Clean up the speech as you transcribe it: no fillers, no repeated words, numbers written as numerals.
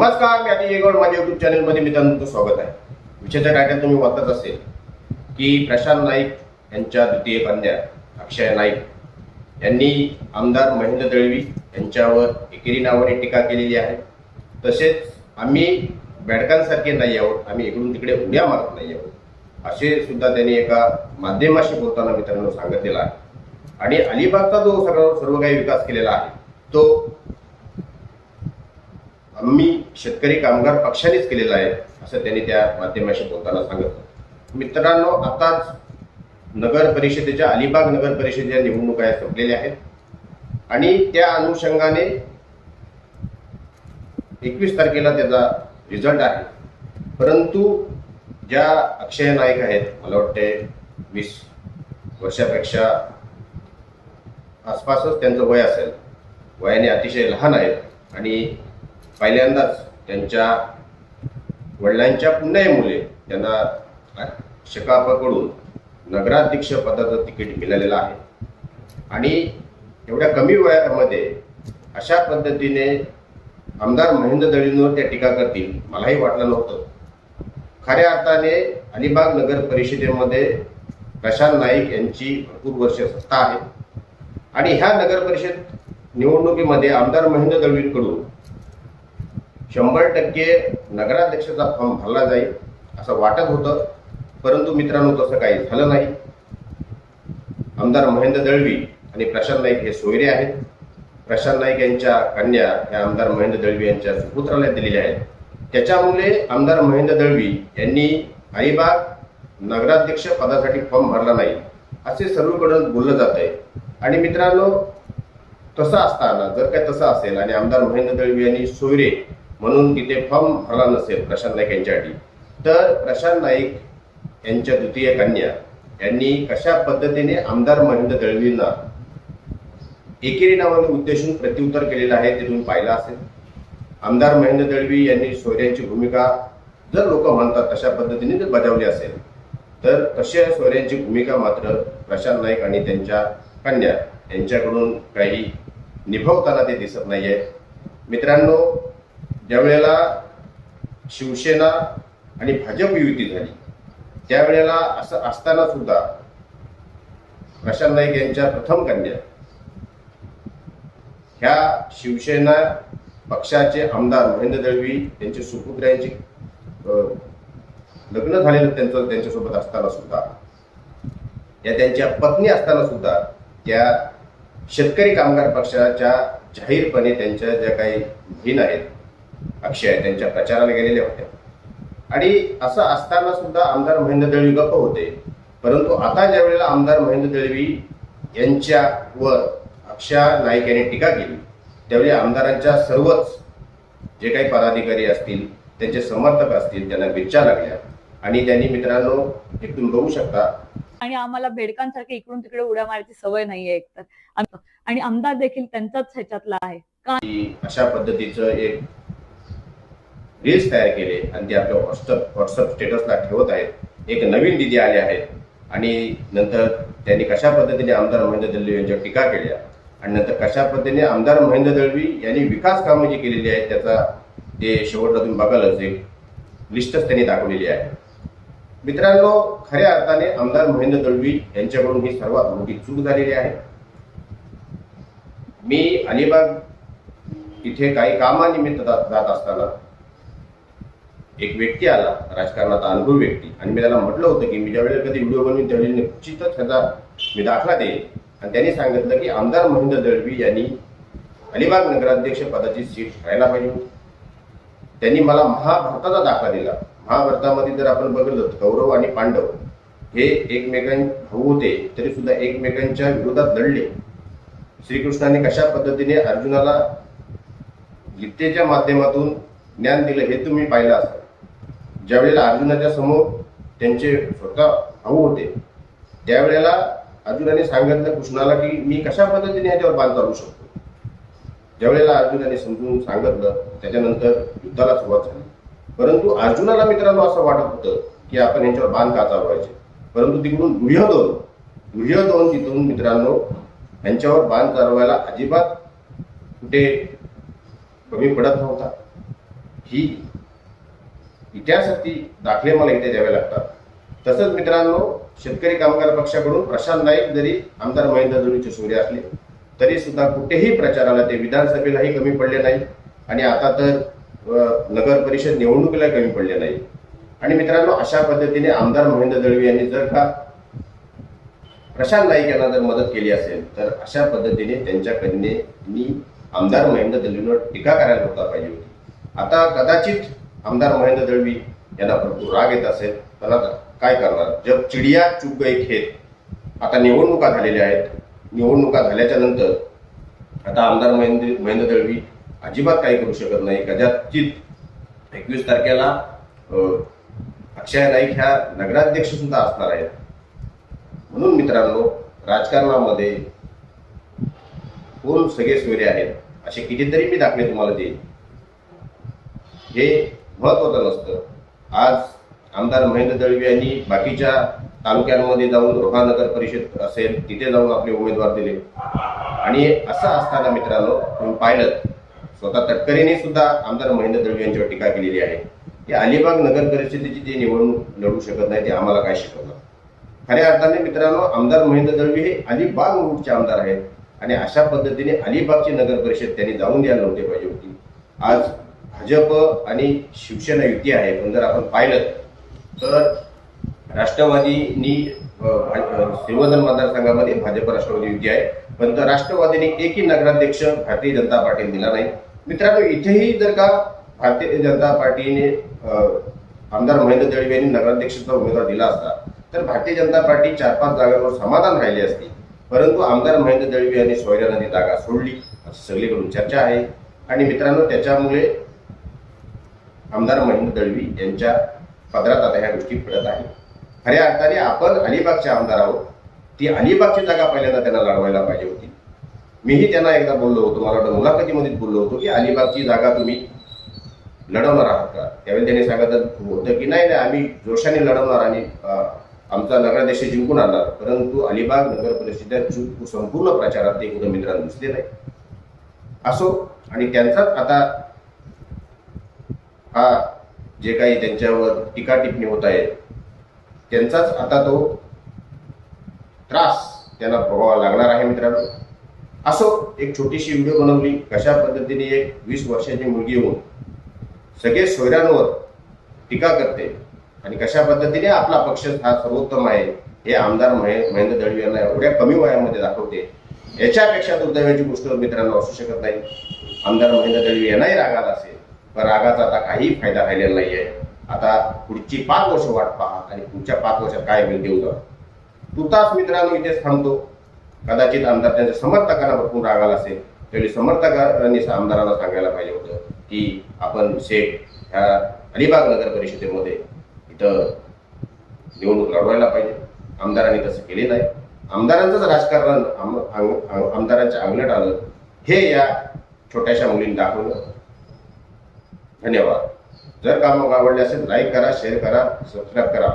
नमस्कार, मी आधी येगोड माझ्या युट्यूब चॅनलमध्ये मित्रांनो स्वागत आहे. विषयाच्या टायटल तुम्ही वाचत असेल की प्रशांत नाईक यांच्या द्वितीय कन्या अक्षय नाईक यांनी आमदार महेंद्र दळवी यांच्यावर एकेरी नावाने टीका केलेली आहे. तसेच आम्ही बेडकांसारखे नाही आहोत, आम्ही इकडून तिकडे उड्या मारत नाही आहोत असे सुद्धा त्यांनी एका माध्यमाशी बोलताना मित्रांनो सांगितलेलं आहे. आणि अलिबागचा जो सर्व काही विकास केलेला आहे तो आम्ही शेतकरी कामगार पक्षानेच केलेला आहे असं त्यांनी त्या माध्यमाशी बोलताना सांगितलं. मित्रांनो, आताच नगर परिषदेच्या अलिबाग नगर परिषदेच्या निवडणुका संपलेल्या आहेत आणि त्या अनुषंगाने 21 तारखेला त्याचा रिझल्ट आहे. परंतु ज्या अक्षय नाईक आहेत, मला वाटते 20 वर्षापेक्षा आसपासच त्यांचं वय असेल, वयाने अतिशय लहान आहेत आणि पहिल्यांदाच त्यांच्या वडिलांच्या पुण्यामुळे त्यांना शकापकडून नगराध्यक्ष पदाचं तिकीट मिळालेलं आहे. आणि एवढ्या कमी वयामध्ये अशा पद्धतीने आमदार महेंद्र दळवींवर त्या टीका करतील मलाही वाटलं नव्हतं. खऱ्या अर्थाने अलिबाग नगर परिषदेमध्ये प्रशांत नाईक यांची भरपूर वर्ष सत्ता आहे आणि ह्या नगर परिषद निवडणुकीमध्ये आमदार महेंद्र दळवींकडून 100% नगराध्यक्षाचा फॉर्म भरला जाईल असं वाटत होतं. परंतु मित्रांनो, तसं काही झालं नाही. आमदार महेंद्र दळवी आणि प्रशांत नाईक हे सोयरे आहेत. प्रशांत नाईक यांच्या कन्या ह्या आमदार महेंद्र दळवी यांच्या सुपुत्राला दिलेल्या आहेत. त्याच्यामुळे आमदार महेंद्र दळवी यांनी अलिबाग नगराध्यक्ष पदासाठी फॉर्म भरला नाही असे सर्वकडून बोललं जात आहे. आणि मित्रांनो, तसं असताना जर काय तसं असेल आणि आमदार महेंद्र दळवी यांनी सोयरे म्हणून तिथे फॉर्म भरला नसेल प्रशांत नाईक यांच्यासाठी, तर प्रशांत नाईक यांच्या द्वितीय कन्या यांनी कशा पद्धतीने आमदार महेंद्र दळवींना एकेरी नावाने उद्देशून प्रत्युत्तर केलेलं आहे ते तुम्ही पाहिलं असेल. आमदार महेंद्र दळवी यांनी सोयऱ्यांची भूमिका जर लोक म्हणतात तशा पद्धतीने जर बजावली असेल, तर तशा सोयऱ्यांची भूमिका मात्र प्रशांत नाईक आणि त्यांच्या कन्या यांच्याकडून काही निभावताना ते दिसत नाहीये. मित्रांनो, ज्यावेळेला शिवसेना आणि भाजप युती झाली त्यावेळेला असं असताना सुद्धा प्रशांत नाईक यांच्या प्रथम कन्या ह्या शिवसेना पक्षाचे आमदार महेंद्र दळवी यांचे सुपुत्र यांची लग्न झालेलं त्यांच्यासोबत असताना सुद्धा, या त्यांच्या पत्नी असताना सुद्धा त्या शेतकरी कामगार पक्षाच्या जाहीरपणे त्यांच्या ज्या काही बहीण आहेत अक्षय त्यांच्या प्रचाराला गेलेल्या होत्या. आणि असं असताना सुद्धा आमदार महेंद्र दळवी गप्प होते. परंतु आता ज्या वेळेला आमदार महेंद्र दळवी यांच्यावर अक्षय नाईक यांनी टीका केली त्यावेळी आमदारांच्या सर्वच जे काही पदाधिकारी असतील, त्यांचे समर्थक असतील, त्यांना बिच्चा लागल्या आणि त्यांनी मित्रांनो एक तुम्ही बघू शकता. आणि आम्हाला बेडकांसारखे इकडून तिकडे उड्या मारायची सवय नाहीये एकतर, आणि आमदार देखील त्यांचाच ह्याच्यातला आहे का अशा पद्धतीचं एक रील्स तयार केले आणि ते आपल्या व्हॉट्सअप स्टेटसला ठेवत आहेत. एक नवीन दिदी आले आहेत आणि नंतर त्यांनी कशा पद्धतीने आमदार महेंद्र दळवी यांच्यावर टीका केल्या आणि नंतर कशा पद्धतीने आमदार महेंद्र दळवी यांनी विकास कामं जी केलेली आहेत त्याचा ते शेवटला तुम्ही बघालच एक लिस्टच त्यांनी दाखवलेली आहे. मित्रांनो, खऱ्या अर्थाने आमदार महेंद्र दळवी यांच्याकडून ही सर्वात मोठी चूक झालेली आहे. मी अलिबाग इथे काही कामानिमित्त जात असताना एक व्यक्ती आला, राजकारणाचा अनुभवी व्यक्ती, आणि मी त्याला म्हटलं होतं की मी ज्यावेळेला कधी व्हिडिओ बनवीन त्यावेळी निश्चितच त्याचा मी दाखला देईन. आणि त्यांनी सांगितलं की आमदार महेंद्र दळवी यांनी अलिबाग नगराध्यक्ष पदाची सीट राहायला पाहिजे होती. त्यांनी मला महाभारताचा दाखला दिला. महाभारतामध्ये जर आपण बघितलं तर कौरव आणि पांडव हे भाऊ होते तरी सुद्धा एकमेकांच्या विरोधात लढले. श्रीकृष्णाने कशा पद्धतीने अर्जुनाला गीतेच्या माध्यमातून ज्ञान दिलं हे तुम्ही पाहिलं असाल. ज्यावेळेला अर्जुनाच्या समोर त्यांचे स्वतः भाऊ होते त्यावेळेला अर्जुनाने सांगितलं कृष्णाला की मी कशा पद्धतीने ह्याच्यावर बाण चालू शकतो. ज्यावेळेला अर्जुनाने समजून सांगितलं त्याच्यानंतर युद्धाला सुरुवात झाली. परंतु अर्जुनाला मित्रांनो असं वाटत होतं की आपण यांच्यावर बाण का चालवायचे. परंतु तिकडून दुर्योधन तिथून मित्रांनो यांच्यावर बाण चालवायला अजिबात कुठे कमी पडत नव्हता. ही इतिहासाची दाखले मला इथे द्यावे लागतात. तसंच मित्रांनो, शेतकरी कामगार पक्षाकडून प्रशांत नाईक जरी आमदार महेंद्र दळवीचे सोयरे असले तरी सुद्धा कुठेही प्रचाराला ते विधानसभेलाही कमी पडले नाही आणि आता तर नगर परिषद निवडणुकीला कमी पडले नाही. आणि मित्रांनो, अशा पद्धतीने आमदार महेंद्र दळवी यांनी जर का प्रशांत नाईक यांना जर मदत केली असेल तर अशा पद्धतीने त्यांच्या कन्येनी आमदार महेंद्र दळवींवर टीका करायला होता पाहिजे होती. आता कदाचित आमदार महेंद्र दळवी यांना भरपूर राग येत असेल, पण आता काय करणार, जब चिडिया चुग गई खेत. आता निवडणुका झालेल्या आहेत. निवडणुका झाल्याच्या नंतर आता आमदार महेंद्र दळवी अजिबात काही करू शकत नाही. कदाचित 21 तारखेला अक्षय नाईक ह्या नगराध्यक्ष सुद्धा असणार आहेत. म्हणून मित्रांनो, राजकारणामध्ये कोण सगळे सोयरे आहेत असे कितीतरी मी दाखले तुम्हाला देईन. हे महत्वाचं नसतं. आज आमदार महेंद्र दळवी यांनी बाकीच्या तालुक्यांमध्ये जाऊन रोहा नगर परिषद असेल तिथे जाऊन आपले उमेदवार दिले. आणि असं असताना मित्रांनो, तुम्ही पाहिलं स्वतः तटकरेंनी सुद्धा आमदार महेंद्र दळवी यांच्यावर टीका केलेली आहे की अलिबाग नगर परिषदेची जी निवडणूक लढू शकत नाही ते आम्हाला काय शिकवलं. खऱ्या अर्थाने मित्रांनो, आमदार महेंद्र दळवी हे अलिबाग रूटचे आमदार आहेत आणि अशा पद्धतीने अलिबागची नगर परिषद त्यांनी जाऊन द्यायला नव्हती पाहिजे होती. आज भाजप आणि शिवसेना युती आहे, पण जर आपण पाहिलं तर राष्ट्रवादीनी श्रीवर्धन मतदारसंघामध्ये भाजप राष्ट्रवादी युती आहे, पण तर राष्ट्रवादीने एकही नगराध्यक्ष भारतीय जनता पार्टीने दिला नाही. मित्रांनो, इथेही जर का भारतीय जनता पार्टीने आमदार महेंद्र दळवी यांनी नगराध्यक्षाचा उमेदवार दिला असता तर भारतीय जनता पार्टी 4-5 जागांवर समाधान राहिली असती. परंतु आमदार महेंद्र दळवी यांनी सोयऱ्यांना ती जागा सोडली असं सगळीकडून चर्चा आहे. आणि मित्रांनो, त्याच्यामुळे आमदार महेंद्र दळवी यांच्या पदरात आता ह्या गोष्टी पडत आहेत. खऱ्या अर्थाने आपण अलिबागचे आमदार आहोत. ती अलिबागची जागा पहिल्यांदा त्यांना लढवायला पाहिजे होती. मीही त्यांना एकदा बोललो होतो, मला वाटतं मुलाखतीमध्येच बोललो होतो की अलिबागची जागा तुम्ही लढवणार आहात का. त्यावेळी त्यांनी सांगितलं होतं की नाही आम्ही जोशाने लढवणार आणि आमचा नगराध्यक्ष जिंकून आणणार. परंतु अलिबाग नगर परिषदेत संपूर्ण प्रचारात ते कुठं मित्रांनो दिसले नाही. असो, आणि त्यांचाच आता हा जे काही त्यांच्यावर टीका टिप्पणी होत आहे त्यांचाच आता तो त्रास त्यांना भोगावा लागणार आहे मित्रांनो. असो, एक छोटीशी व्हिडिओ बनवली कशा पद्धतीने एक 20 वर्षाची मुलगी येऊन सगळे सोयऱ्यांवर टीका करते आणि कशा पद्धतीने आपला पक्ष हा सर्वोत्तम आहे हे आमदार महेंद्र दळवी यांना एवढ्या कमी वयामध्ये दाखवते. याच्यापेक्षा दुर्दैवाची गोष्ट मित्रांनो असू शकत नाही. आमदार महेंद्र दळवी यांनाही राग आला असेल, पण रागाचा आता काही फायदा राहिलेला नाहीये. आता पुढची 5 वर्ष वाट पहा आणि पुढच्या 5 वर्षात काय होईल देऊ जाऊ. तुतास मित्रांनो इथेच थांबतो. कदाचित आमदार त्यांच्या समर्थकांना भरपूर राग आला असेल, त्यावेळी समर्थकांनी आमदारांना सांगायला पाहिजे होतं की आपण शेख ह्या अलिबाग नगर परिषदेमध्ये इथं निवडणूक लढवायला पाहिजे. आमदारांनी तसं केले नाही. आमदारांचंच राजकारण आमदारांच्या अंगलट आलं हे या छोट्याशा मुलींनी दाखवलं. धन्यवाद. जर काम आवडले असेल लाईक करा, शेअर करा, सबस्क्राईब करा.